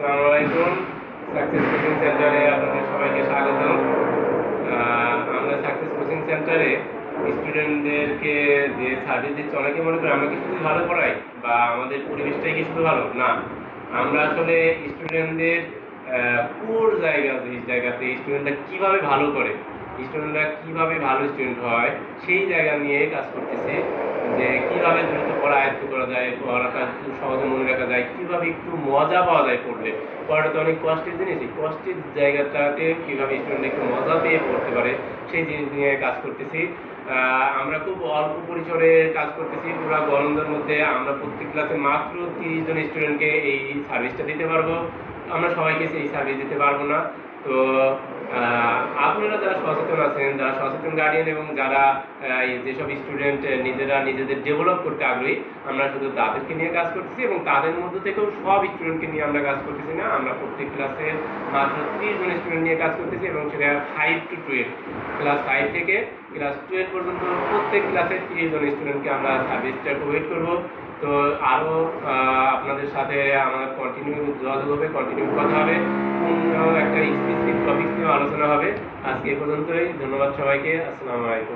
আসসালামু আলাইকুম। Success coaching সেন্টারে আপনাদের সবাইকে স্বাগতম। আমরা সাকসেস কোচিং সেন্টারে স্টুডেন্টদেরকে যে সার্ভিস দিচ্ছি, অনেকে মনে করে আমরা কি শুধু ভালো পড়াই বা আমাদের পরিবেশটাই কি শুধু ভালো না। আমরা আসলে স্টুডেন্টদের কোর জায়গা, যে জায়গাতে স্টুডেন্টরা কিভাবে ভালো করে, স্টুডেন্টরা কিভাবে ভালো স্টুডেন্ট হয়, সেই জায়গা নিয়ে কাজ করতেছি। যে কিভাবে দ্রুত পড়া আয়ত্ত করা যায়, পড়াটা একটু সহজে মনে রাখা যায়, কিভাবে একটু মজা পাওয়া যায় পড়লে। পড়াটা তো অনেক কষ্টের জিনিস, এই কষ্টের জায়গাটাতে কিভাবে স্টুডেন্ট একটু মজা পেয়ে পড়তে পারে, সেই জিনিস নিয়ে কাজ করতেছি। আমরা খুব অল্প পরিসরে কাজ করতেছি। পুরো গরমদের মধ্যে আমরা প্রত্যেক ক্লাসে মাত্র 30 জন স্টুডেন্টকে এই সার্ভিসটা দিতে পারবো। আমরা সবাইকে এই সার্ভিস দিতে পারবো না। তো আপনারা যারা সচেতন আছেন, যারা সচেতন গার্ডিয়ান এবং যারা যেসব স্টুডেন্ট নিজেরা নিজেদের ডেভেলপ করতে আগ্রহী, আমরা শুধু তাদেরকে নিয়ে কাজ করতেছি এবং তাদের মধ্যে থেকেও সব স্টুডেন্টকে নিয়ে আমরা কাজ করতেছি না। আমরা প্রত্যেক ক্লাসে মাত্র 30 জন স্টুডেন্ট নিয়ে কাজ করতেছি এবং সেটা 5 to 12, ক্লাস 5 থেকে ক্লাস 12 পর্যন্ত প্রত্যেক ক্লাসে 30 জন স্টুডেন্টকে আমরা সার্ভিসটা প্রোভাইড করব। তো আরও আপনাদের সাথে আমার কন্টিনিউ যোগাযোগ হবে, কন্টিনিউ কথা হবে, অন্য একটা স্পেসিফিক টপিক নিয়ে আলোচনা হবে। আজকে এ পর্যন্তই। ধন্যবাদ সবাইকে। আসসালামু আলাইকুম।